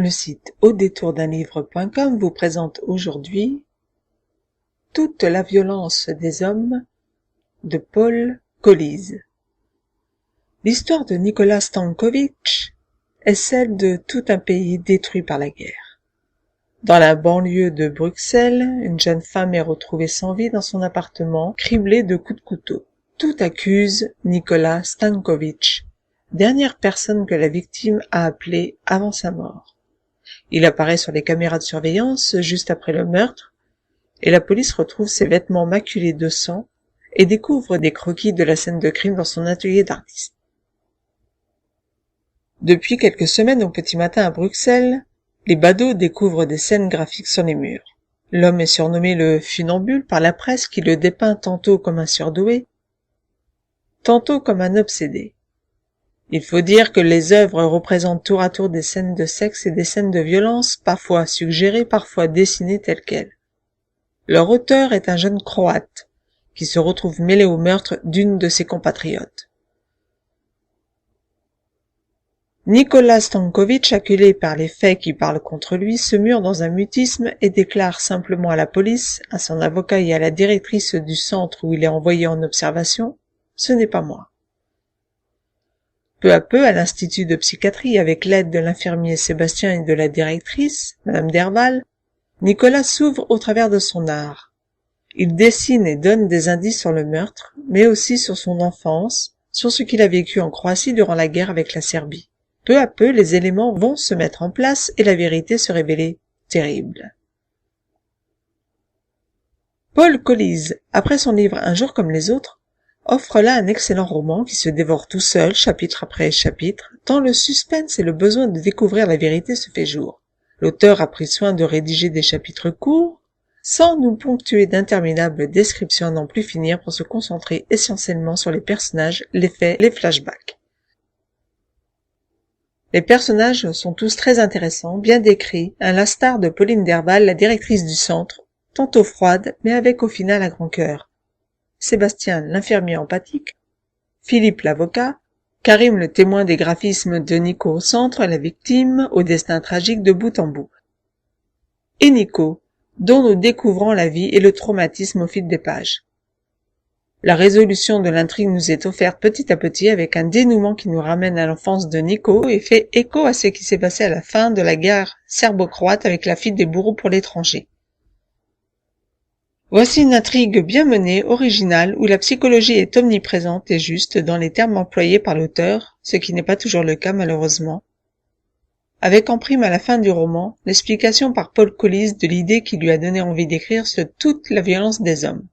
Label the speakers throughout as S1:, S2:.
S1: Le site audétourdunlivre.com vous présente aujourd'hui Toute la violence des hommes de Paul Colise. L'histoire de Nikola Stanković est celle de tout un pays détruit par la guerre. Dans la banlieue de Bruxelles, une jeune femme est retrouvée sans vie dans son appartement, criblée de coups de couteau. Tout accuse Nikola Stanković, dernière personne que la victime a appelée avant sa mort. Il apparaît sur les caméras de surveillance juste après le meurtre, et la police retrouve ses vêtements maculés de sang et découvre des croquis de la scène de crime dans son atelier d'artiste. Depuis quelques semaines au petit matin à Bruxelles, les badauds découvrent des scènes graphiques sur les murs. L'homme est surnommé le funambule par la presse qui le dépeint tantôt comme un surdoué, tantôt comme un obsédé. Il faut dire que les œuvres représentent tour à tour des scènes de sexe et des scènes de violence, parfois suggérées, parfois dessinées telles quelles. Leur auteur est un jeune Croate, qui se retrouve mêlé au meurtre d'une de ses compatriotes. Nikola Stanković, acculé par les faits qui parlent contre lui, se mure dans un mutisme et déclare simplement à la police, à son avocat et à la directrice du centre où il est envoyé en observation, « Ce n'est pas moi ». Peu à peu, à l'institut de psychiatrie, avec l'aide de l'infirmier Sébastien et de la directrice, Madame Derval, Nicolas s'ouvre au travers de son art. Il dessine et donne des indices sur le meurtre, mais aussi sur son enfance, sur ce qu'il a vécu en Croatie durant la guerre avec la Serbie. Peu à peu, les éléments vont se mettre en place et la vérité se révéler terrible. Paul Colise, après son livre Un jour comme les autres, offre là un excellent roman qui se dévore tout seul, chapitre après chapitre, tant le suspense et le besoin de découvrir la vérité se fait jour. L'auteur a pris soin de rédiger des chapitres courts, sans nous ponctuer d'interminables descriptions à n'en plus finir pour se concentrer essentiellement sur les personnages, les faits, les flashbacks. Les personnages sont tous très intéressants, bien décrits, à l'instar de Pauline Derval, la directrice du centre, tantôt froide, mais avec au final un grand cœur. Sébastien, l'infirmier empathique, Philippe, l'avocat, Karim, le témoin des graphismes de Nico au centre, la victime, au destin tragique de bout en bout. Et Nico, dont nous découvrons la vie et le traumatisme au fil des pages. La résolution de l'intrigue nous est offerte petit à petit avec un dénouement qui nous ramène à l'enfance de Nico et fait écho à ce qui s'est passé à la fin de la guerre serbo-croate avec la fuite des bourreaux pour l'étranger. Voici une intrigue bien menée, originale, où la psychologie est omniprésente et juste dans les termes employés par l'auteur, ce qui n'est pas toujours le cas malheureusement. Avec en prime à la fin du roman, l'explication par Paul Colise de l'idée qui lui a donné envie d'écrire sur toute la violence des hommes.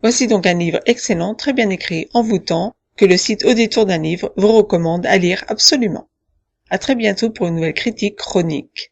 S1: Voici donc un livre excellent, très bien écrit, envoûtant, que le site Au détour d'un livre vous recommande à lire absolument. À très bientôt pour une nouvelle critique chronique.